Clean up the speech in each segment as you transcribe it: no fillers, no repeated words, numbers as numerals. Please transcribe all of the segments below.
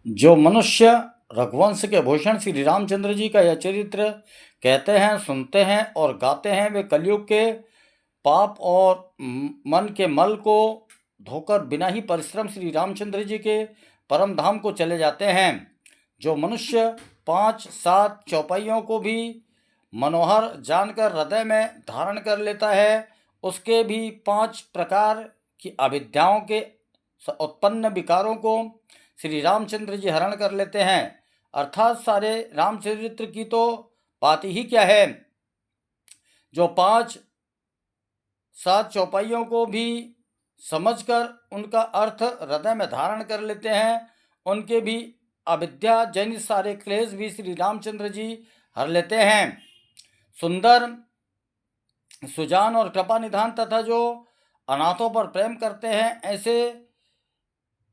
जो मनुष्य रघुवंश के भूषण श्री रामचंद्र जी का यह चरित्र कहते हैं, सुनते हैं और गाते हैं, वे कलयुग के पाप और मन के मल को धोकर बिना ही परिश्रम श्री रामचंद्र जी के परम धाम को चले जाते हैं। जो मनुष्य 5-7 चौपाइयों को भी मनोहर जानकर हृदय में धारण कर लेता है, उसके भी 5 प्रकार की अविद्याओं के उत्पन्न विकारों को श्री रामचंद्र जी हरण कर लेते हैं। अर्थात सारे रामचरित्र की तो बात ही क्या है। जो 5-7 चौपाइयों को भी समझकर उनका अर्थ हृदय में धारण कर लेते हैं, उनके भी अविद्या जनित सारे क्लेश भी श्री रामचंद्र जी हर लेते हैं। सुंदर, सुजान और कृपा निधान तथा जो अनाथों पर प्रेम करते हैं, ऐसे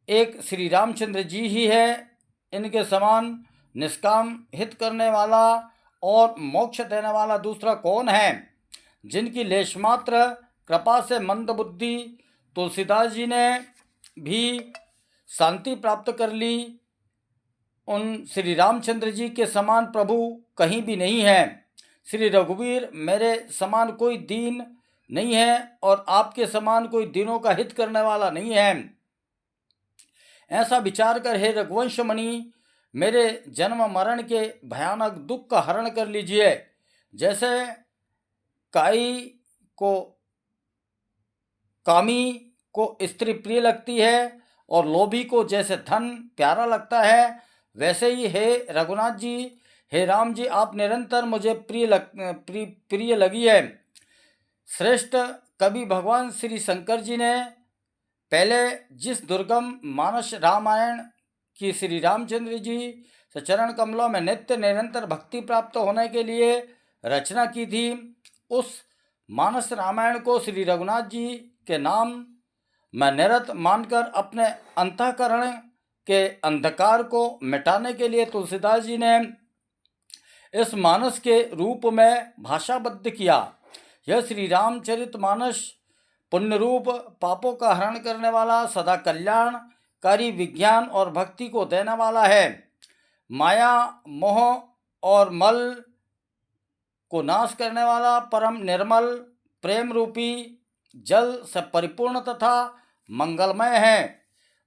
एक श्री रामचंद्र जी ही है। इनके समान निष्काम हित करने वाला और मोक्ष देने वाला दूसरा कौन है। जिनकी लेशमात्र कृपा से मंद बुद्धि तुलसीदास जी ने भी शांति प्राप्त कर ली, उन श्री रामचंद्र जी के समान प्रभु कहीं भी नहीं है। श्री रघुवीर मेरे समान कोई दीन नहीं है और आपके समान कोई दीनों का हित करने वाला नहीं है। ऐसा विचार कर हे रघुवंश मणि, मेरे जन्म मरण के भयानक दुख का हरण कर लीजिए। जैसे कामी को स्त्री प्रिय लगती है और लोभी को जैसे धन प्यारा लगता है, वैसे ही हे रघुनाथ जी, हे राम जी, आप निरंतर मुझे प्रिय लगी है। श्रेष्ठ कवि भगवान श्री शंकर जी ने पहले जिस दुर्गम मानस रामायण की श्री रामचंद्र जी से चरण कमलों में नित्य निरंतर भक्ति प्राप्त होने के लिए रचना की थी, उस मानस रामायण को श्री रघुनाथ जी के नाम में निरत मानकर अपने अंतःकरण के अंधकार को मिटाने के लिए तुलसीदास जी ने इस मानस के रूप में भाषाबद्ध किया। यह श्री रामचरित मानस पुण्य रूप पापों का हरण करने वाला, सदा कल्याणकारी विज्ञान और भक्ति को देने वाला है। माया, मोह और मल को नाश करने वाला परम निर्मल प्रेम रूपी जल से परिपूर्ण तथा मंगलमय है।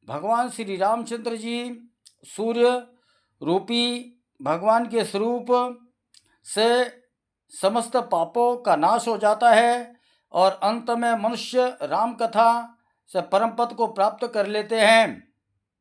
भगवान श्री रामचंद्र जी सूर्य रूपी भगवान के स्वरूप से समस्त पापों का नाश हो जाता है और अंत में मनुष्य राम कथा से परम पद को प्राप्त कर लेते हैं।